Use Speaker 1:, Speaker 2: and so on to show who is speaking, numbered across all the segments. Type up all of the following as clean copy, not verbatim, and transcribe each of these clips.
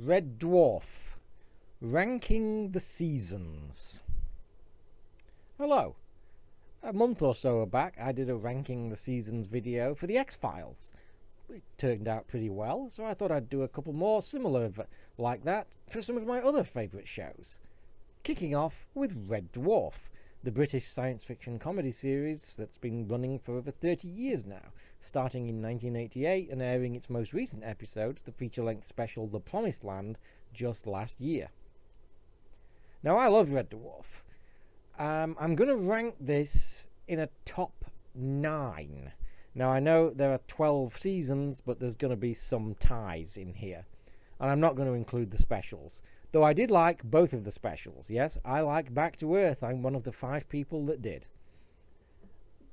Speaker 1: Red Dwarf, ranking the seasons. Hello. A month or so back I did a ranking the seasons video for the X-Files. It turned out pretty well, so I thought I'd do a couple more similar like that for some of my other favourite shows. Kicking off with Red Dwarf, the British science fiction comedy series that's been running for over 30 years now, starting in 1988 and airing its most recent episode, the feature-length special The Promised Land, just last year. Now, I love Red Dwarf. I'm going to rank this in a top 9. Now, I know there are 12 seasons, but there's going to be some ties in here. And I'm not going to include the specials. Though I did like both of the specials. Yes, I like Back to Earth. I'm one of the 5 people that did.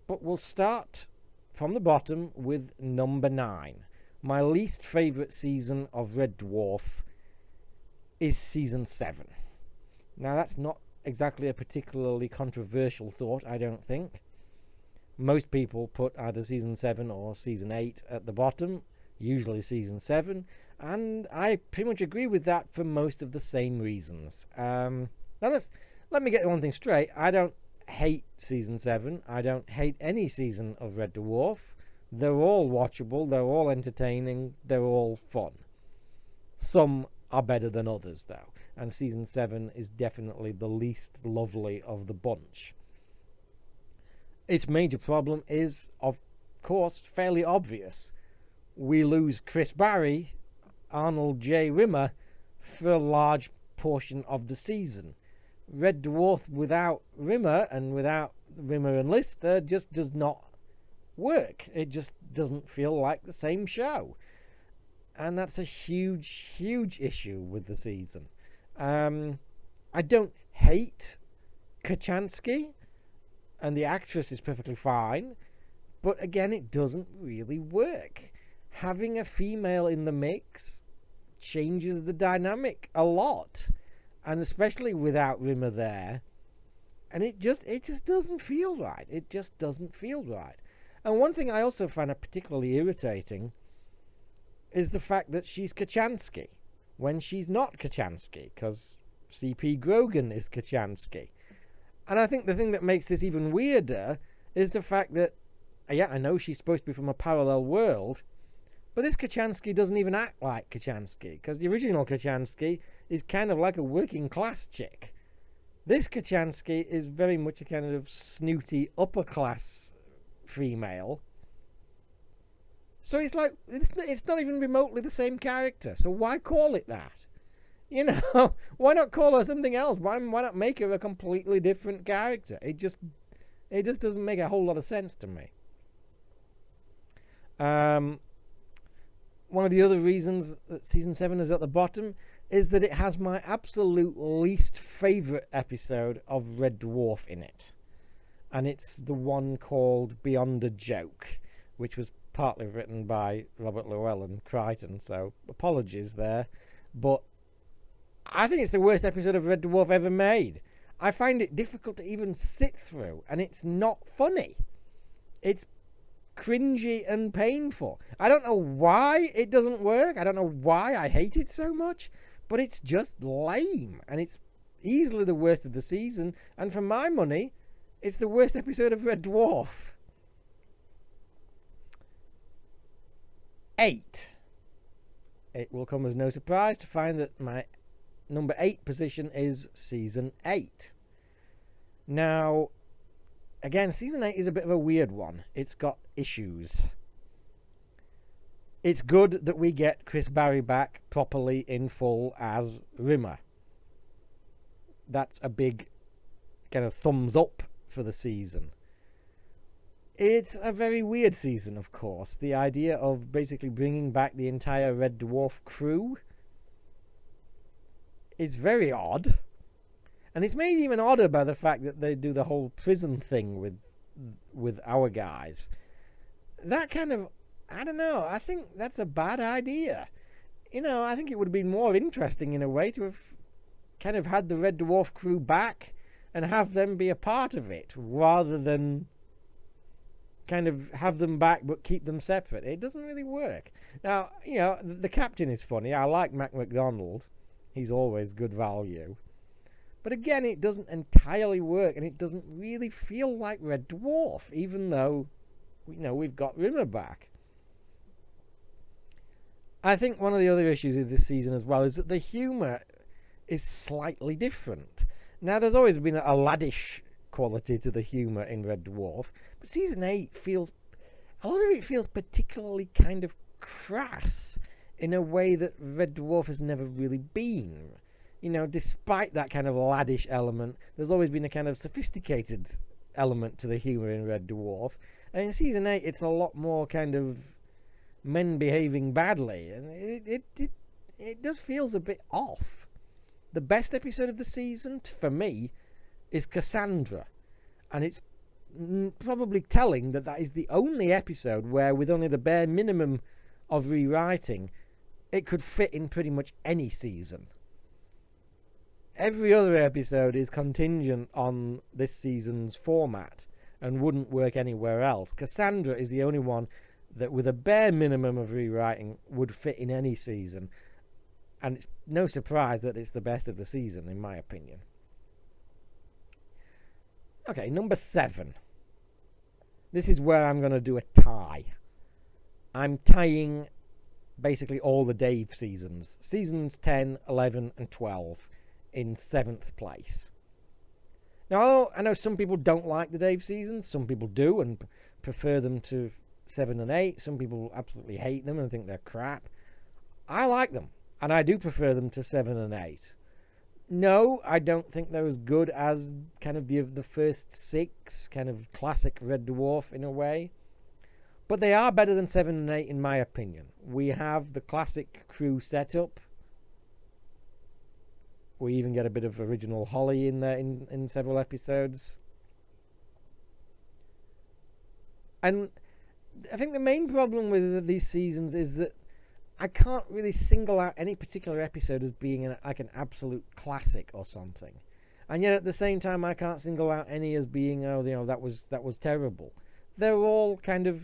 Speaker 1: But we'll start from the bottom with number 9. My least favourite season of Red Dwarf is season 7. Now, that's not exactly a particularly controversial thought, I don't think. Most people put either season 7 or season 8 at the bottom, usually season 7, and I pretty much agree with that for most of the same reasons. Now let me get one thing straight. I don't hate season 7. I don't hate any season of Red Dwarf. They're all watchable, they're all entertaining, they're all fun. Some are better than others, though, and season 7 is definitely the least lovely of the bunch. Its major problem is, of course, fairly obvious. We lose Chris Barry, Arnold J. Rimmer, for a large portion of the season. Red Dwarf without Rimmer and Lister just does not work. It just doesn't feel like the same show. And that's a huge, huge issue with the season. I don't hate Kochanski, and the actress is perfectly fine, but again, it doesn't really work. Having a female in the mix changes the dynamic a lot, and especially without Rimmer there, and it just doesn't feel right. It just doesn't feel right. And one thing I also find particularly irritating is the fact that she's Kochanski when she's not Kochanski, because C.P. Grogan is Kochanski. And I think the thing that makes this even weirder is the fact that, yeah, I know she's supposed to be from a parallel world, but this Kochanski doesn't even act like Kochanski, because the original Kochanski is kind of like a working class chick. This Kochanski is very much a kind of snooty upper class female. So it's like, it's not even remotely the same character, so why call it that? You know, why not call her something else? Why not make her a completely different character? It just doesn't make a whole lot of sense to me. One of the other reasons that season 7 is at the bottom is that it has my absolute least favourite episode of Red Dwarf in it. And it's the one called Beyond a Joke, which was partly written by Robert Llewellyn Crichton, so apologies there. But I think it's the worst episode of Red Dwarf ever made. I find it difficult to even sit through, and it's not funny. It's cringy and painful. I don't know why it doesn't work. I don't know why I hate it so much, but it's just lame, and it's easily the worst of the season, and for my money, it's the worst episode of Red Dwarf. 8. It will come as no surprise to find that my number 8 position is season 8. Now, again, season 8 is a bit of a weird one. It's got issues. It's good that we get Chris Barry back properly in full as Rimmer. That's a big kind of thumbs up for the season. It's a very weird season, of course. The idea of basically bringing back the entire Red Dwarf crew is very odd. And it's made even odder by the fact that they do the whole prison thing with our guys. That kind of, I don't know, I think that's a bad idea. You know, I think it would have been more interesting in a way to have kind of had the Red Dwarf crew back and have them be a part of it, rather than kind of have them back but keep them separate. It doesn't really work. Now, the captain is funny. I like Mac McDonald. He's always good value. But again, it doesn't entirely work, and it doesn't really feel like Red Dwarf, even though we've got Rimmer back. I think one of the other issues with this season as well is that the humour is slightly different. Now, there's always been a laddish quality to the humour in Red Dwarf, but season 8 a lot of it feels particularly kind of crass in a way that Red Dwarf has never really been. Despite that kind of laddish element, there's always been a kind of sophisticated element to the humour in Red Dwarf. And in season 8, it's a lot more kind of men behaving badly, and it just feels a bit off. The best episode of the season, for me, is Cassandra, and it's probably telling that is the only episode where, with only the bare minimum of rewriting, it could fit in pretty much any season. Every other episode is contingent on this season's format and wouldn't work anywhere else. Cassandra is the only one that, with a bare minimum of rewriting, would fit in any season, and it's no surprise that it's the best of the season, in my opinion. Okay, number 7. This is where I'm going to do a tie. I'm tying basically all the Dave seasons. Seasons 10, 11, and 12 in 7th place. Now, I know some people don't like the Dave seasons. Some people do and prefer them to 7 and 8. Some people absolutely hate them and think they're crap. I like them, and I do prefer them to 7 and 8. No, I don't think they're as good as kind of the first 6, kind of classic Red Dwarf in a way. But they are better than 7 and 8 in my opinion. We have the classic crew setup. We even get a bit of original Holly in there in several episodes. And I think the main problem with these seasons is that I can't really single out any particular episode as being like an absolute classic or something. And yet at the same time, I can't single out any as being, that was terrible. They're all kind of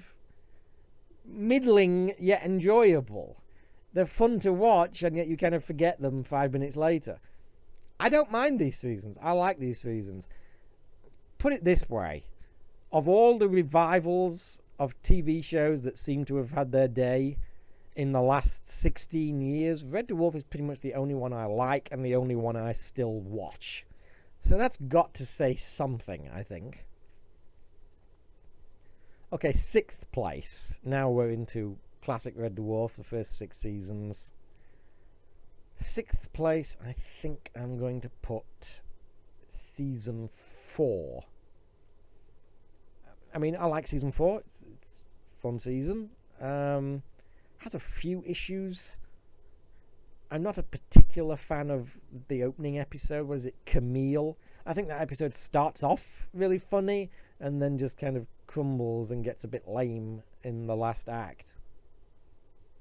Speaker 1: middling yet enjoyable. They're fun to watch, and yet you kind of forget them 5 minutes later. I don't mind these seasons. I like these seasons. Put it this way. Of all the revivals of TV shows that seem to have had their day in the last 16 years, Red Dwarf is pretty much the only one I like and the only one I still watch. So that's got to say something, I think. Okay, 6th place. Now we're into classic Red Dwarf, the first 6 seasons. 6th place, I think I'm going to put season 4. I mean, I like season 4. It's a fun season. Has a few issues. I'm not a particular fan of the opening episode. Was it Camille? I think that episode starts off really funny and then just kind of crumbles and gets a bit lame in the last act.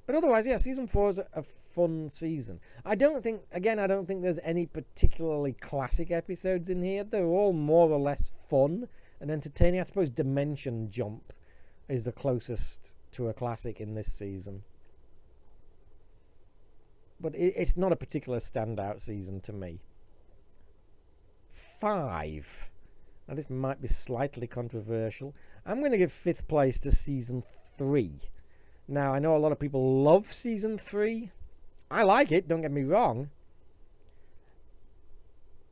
Speaker 1: But otherwise, yeah, season 4 is a fun season. I don't think there's any particularly classic episodes in here. They're all more or less fun and entertaining. I suppose Dimension Jump is the closest to a classic in this season. But it's not a particular standout season to me. 5. Now this might be slightly controversial. I'm going to give 5th place to season 3. Now I know a lot of people love season 3. I like it, don't get me wrong.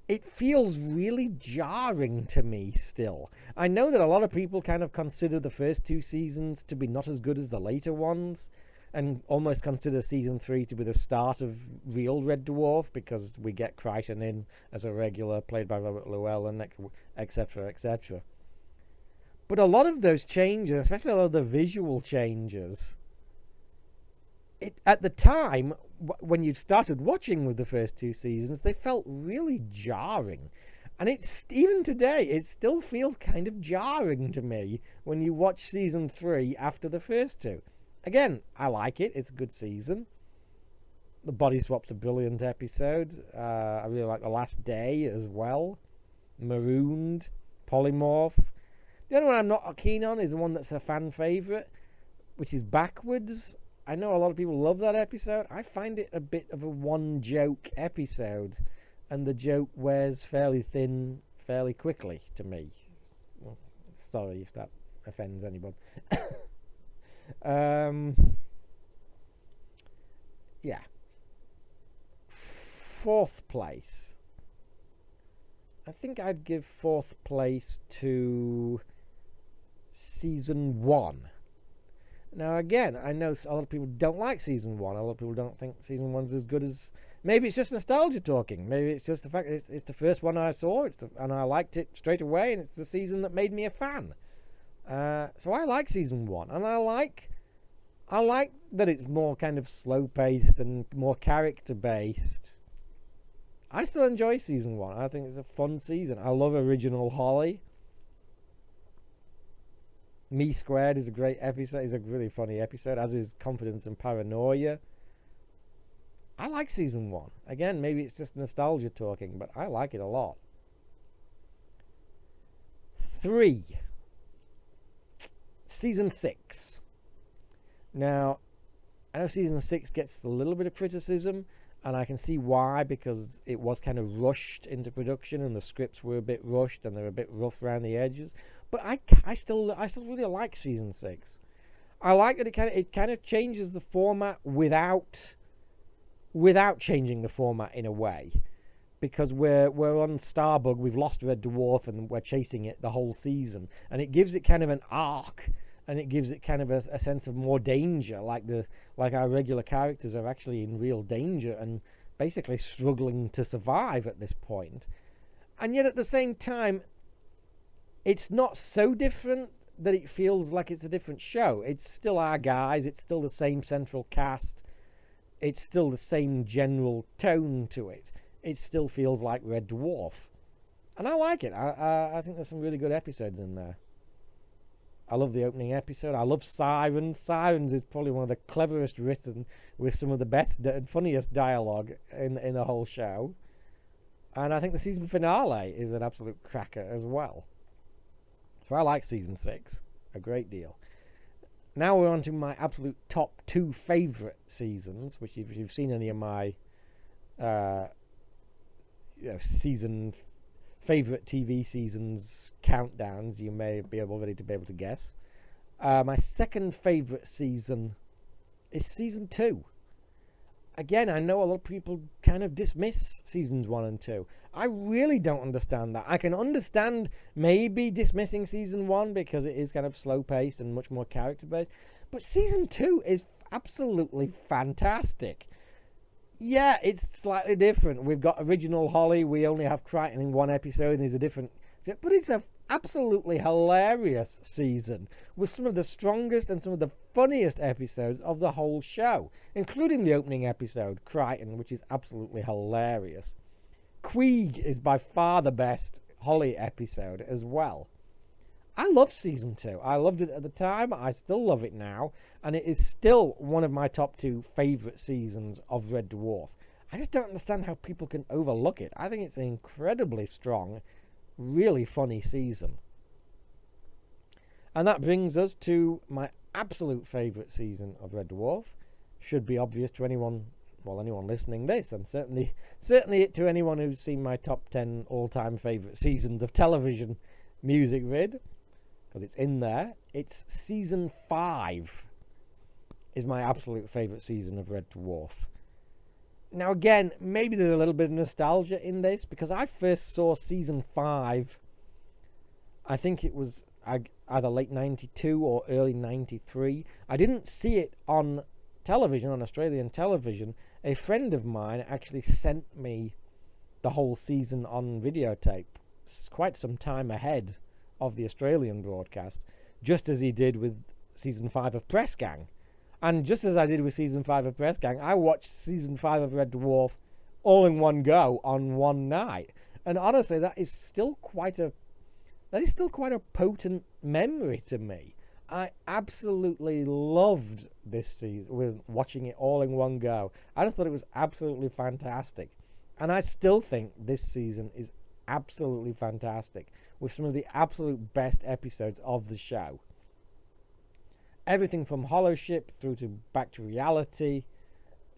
Speaker 1: It feels really jarring to me still. I know that a lot of people kind of consider the first 2 seasons to be not as good as the later ones, and almost consider season 3 to be the start of real Red Dwarf, because we get Crichton in as a regular, played by Robert Llewellyn, etc., etc. But a lot of those changes, especially a lot of the visual changes, at the time, when you started watching with the first 2 seasons, they felt really jarring. And even today, it still feels kind of jarring to me when you watch season 3 after the first 2. Again, I like it. It's a good season. The Body Swap's a brilliant episode. I really like The Last Day as well. Marooned, Polymorph. The only one I'm not keen on is the one that's a fan favourite, which is Backwards. I know a lot of people love that episode. I find it a bit of a one-joke episode, and the joke wears fairly thin fairly quickly to me. Well, sorry if that offends anyone. Yeah. Fourth place. I think I'd give fourth place to season 1. Now, again, I know a lot of people don't like season 1. A lot of people don't think season 1's as good as... Maybe it's just nostalgia talking. Maybe it's just the fact that it's the first one I saw, and I liked it straight away, and it's the season that made me a fan. So I like season 1, and I like that it's more kind of slow-paced and more character-based. I still enjoy season 1. I think it's a fun season. I love Original Holly. Me Squared is a great episode. It's a really funny episode, as is Confidence and Paranoia. I like season 1. Again, maybe it's just nostalgia talking, but I like it a lot. 3. Season 6. Now, I know season 6 gets a little bit of criticism, and I can see why, because it was kind of rushed into production, and the scripts were a bit rushed, and they were a bit rough around the edges. But I still really like season 6. I like that it kind of changes the format without changing the format in a way, because we're on Starbug. We've lost Red Dwarf, and we're chasing it the whole season, and it gives it kind of an arc. And it gives it kind of a sense of more danger, like our regular characters are actually in real danger and basically struggling to survive at this point. And yet at the same time, it's not so different that it feels like it's a different show. It's still our guys, it's still the same central cast, it's still the same general tone to it. It still feels like Red Dwarf. And I like it. I think there's some really good episodes in there. I love the opening episode. I love Sirens. Sirens is probably one of the cleverest written, with some of the best and funniest dialogue in the whole show. And I think the season finale is an absolute cracker as well. So I like season 6 a great deal. Now we're on to my absolute top 2 favourite seasons, which if you've seen any of my season favourite TV seasons countdowns, you may be already to be able to guess. My second favourite season is season 2. Again, I know a lot of people kind of dismiss seasons 1 and 2. I really don't understand that. I can understand maybe dismissing season 1 because it is kind of slow paced and much more character based, but season 2 is absolutely fantastic. Yeah, it's slightly different. We've got Original Holly. We only have Crichton in one episode, and he's a different... But it's an absolutely hilarious season with some of the strongest and some of the funniest episodes of the whole show, including the opening episode, Crichton, which is absolutely hilarious. Queeg is by far the best Holly episode as well. I love season 2. I loved it at the time. I still love it now. And it is still one of my top 2 favourite seasons of Red Dwarf. I just don't understand how people can overlook it. I think it's an incredibly strong, really funny season. And that brings us to my absolute favourite season of Red Dwarf. Should be obvious to anyone listening this, and certainly to anyone who's seen my top 10 all-time favourite seasons of television music vid, because it's in there. It's season 5 is my absolute favourite season of Red Dwarf. Now again, maybe there's a little bit of nostalgia in this, because I first saw season 5, I think it was either late 92 or early 93. I didn't see it on television, on Australian television. A friend of mine actually sent me the whole season on videotape quite some time ahead of the Australian broadcast, just as he did with season 5 of Press Gang. And just as I did with season 5 of Press Gang, I watched season 5 of Red Dwarf all in one go on one night. And honestly, that is still quite a potent memory to me. I absolutely loved this season, with watching it all in one go. I just thought it was absolutely fantastic. And I still think this season is absolutely fantastic. with some of the absolute best episodes of the show. Everything from Hollow Ship through to Back to Reality,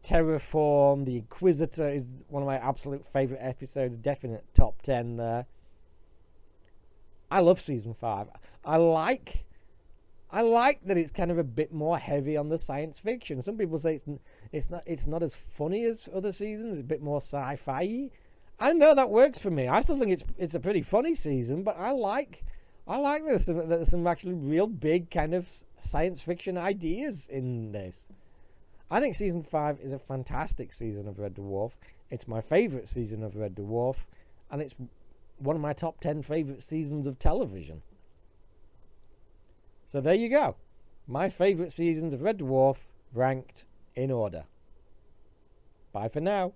Speaker 1: Terraform, The Inquisitor is one of my absolute favourite episodes, definite top 10 there. I love season 5. I like that it's kind of a bit more heavy on the science fiction. Some people say it's not as funny as other seasons. It's a bit more sci-fi. I know that works for me. I still think it's a pretty funny season, but I like this. There's some actually real big kind of science fiction ideas in this. I think season 5 is a fantastic season of Red Dwarf. It's my favourite season of Red Dwarf, and it's one of my top 10 favourite seasons of television. So there you go. My favourite seasons of Red Dwarf ranked in order. Bye for now.